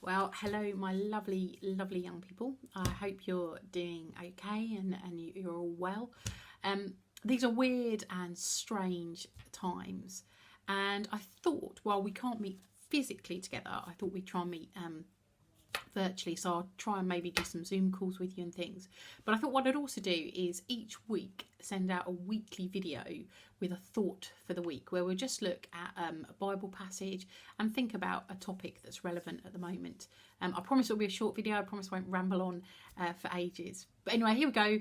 Well, hello, my lovely, lovely young people. I hope you're doing okay and you're all well. These are weird and strange times. And I thought, while we can't meet physically together, I thought we'd try and meet virtually. So I'll try and maybe do some Zoom calls with you and things. But I thought what I'd also do is each week send out a weekly video with a thought for the week, where we'll just look at a Bible passage and think about a topic that's relevant at the moment. I promise it'll be a short video. I promise I won't ramble on for ages. But anyway, here we go.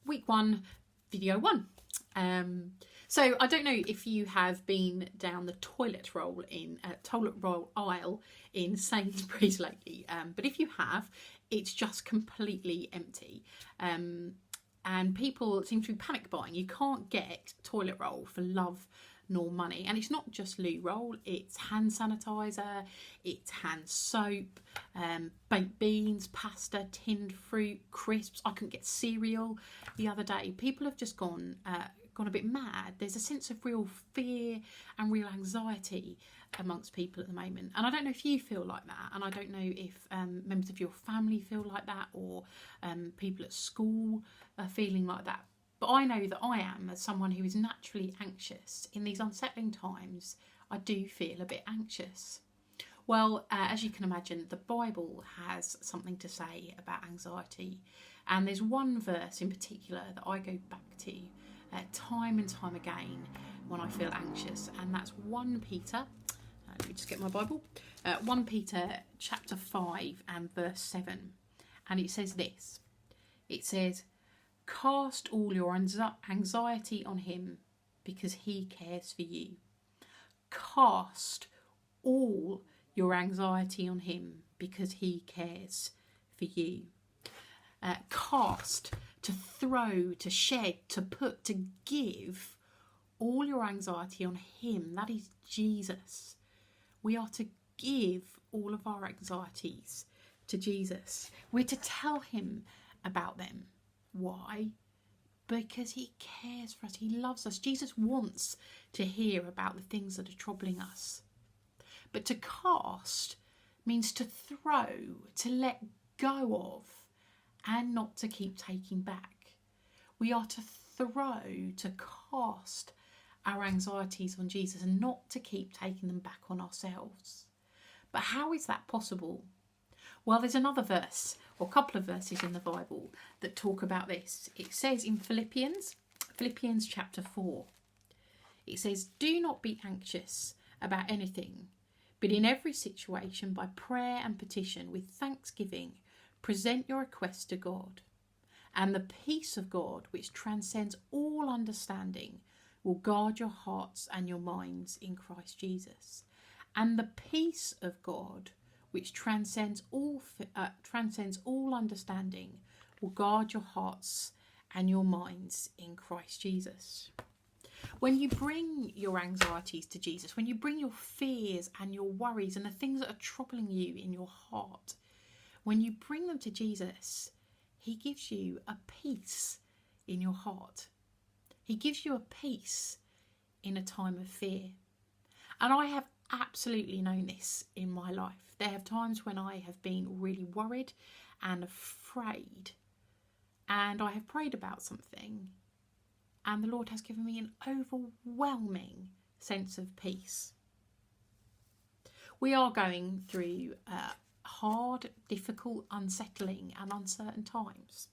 Week 1, video 1. So I don't know if you have been down the toilet roll aisle in Sainsbury's lately, but if you have, it's just completely empty. And people seem to be panic buying. You can't get toilet roll for love nor money. And it's not just loo roll, it's hand sanitizer, it's hand soap, baked beans, pasta, tinned fruit, crisps. I couldn't get cereal the other day. People have just gone a bit mad. There's a sense of real fear and real anxiety amongst people at the moment. And I don't know if you feel like that, and I don't know if members of your family feel like that, or people at school are feeling like that. But I know that I am, as someone who is naturally anxious. In these unsettling times, I do feel a bit anxious. Well, as you can imagine, the Bible has something to say about anxiety. And there's one verse in particular that I go back to time and time again when I feel anxious, and that's 1 Peter. Let me just get my Bible. 1 Peter chapter 5 and verse 7, and it says this. It says, "Cast all your anxiety on him because he cares for you." Cast all your anxiety on him because he cares for you. Cast, to throw, to shed, to put, to give all your anxiety on him. That is Jesus. We are to give all of our anxieties to Jesus. We're to tell him about them. Why? Because he cares for us. He loves us. Jesus wants to hear about the things that are troubling us. But to cast means to throw, to let go of, and not to keep taking back. We are to throw, to cast our anxieties on Jesus and not to keep taking them back on ourselves. But how is that possible? Well, there's another verse, or a couple of verses in the Bible that talk about this. It says in Philippians chapter 4, it says, "Do not be anxious about anything, but in every situation by prayer and petition with thanksgiving, present your requests to God, and the peace of God, which transcends all understanding, will guard your hearts and your minds in Christ Jesus. And the peace of God, which transcends all understanding, will guard your hearts and your minds in Christ Jesus." When you bring your anxieties to Jesus, when you bring your fears and your worries and the things that are troubling you in your heart, when you bring them to Jesus, he gives you a peace in your heart. He gives you a peace in a time of fear. And I have absolutely known this in my life. There have times when I have been really worried and afraid, and I have prayed about something, and the Lord has given me an overwhelming sense of peace. We are going through hard, difficult, unsettling and uncertain times.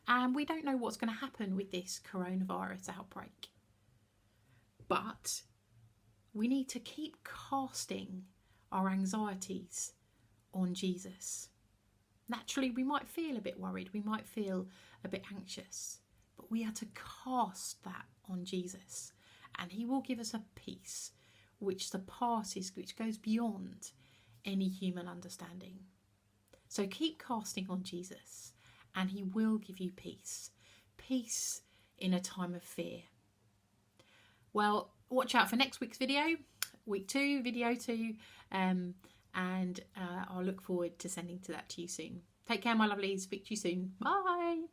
And we don't know what's going to happen with this coronavirus outbreak. But we need to keep casting our anxieties on Jesus. Naturally, we might feel a bit worried, we might feel a bit anxious, but we are to cast that on Jesus, and he will give us a peace which goes beyond any human understanding. So keep casting on Jesus, and he will give you peace. Peace in a time of fear. Well, watch out for next week's video, week 2, video 2, and I'll look forward to sending that to you soon. Take care, my lovelies. Speak to you soon. Bye.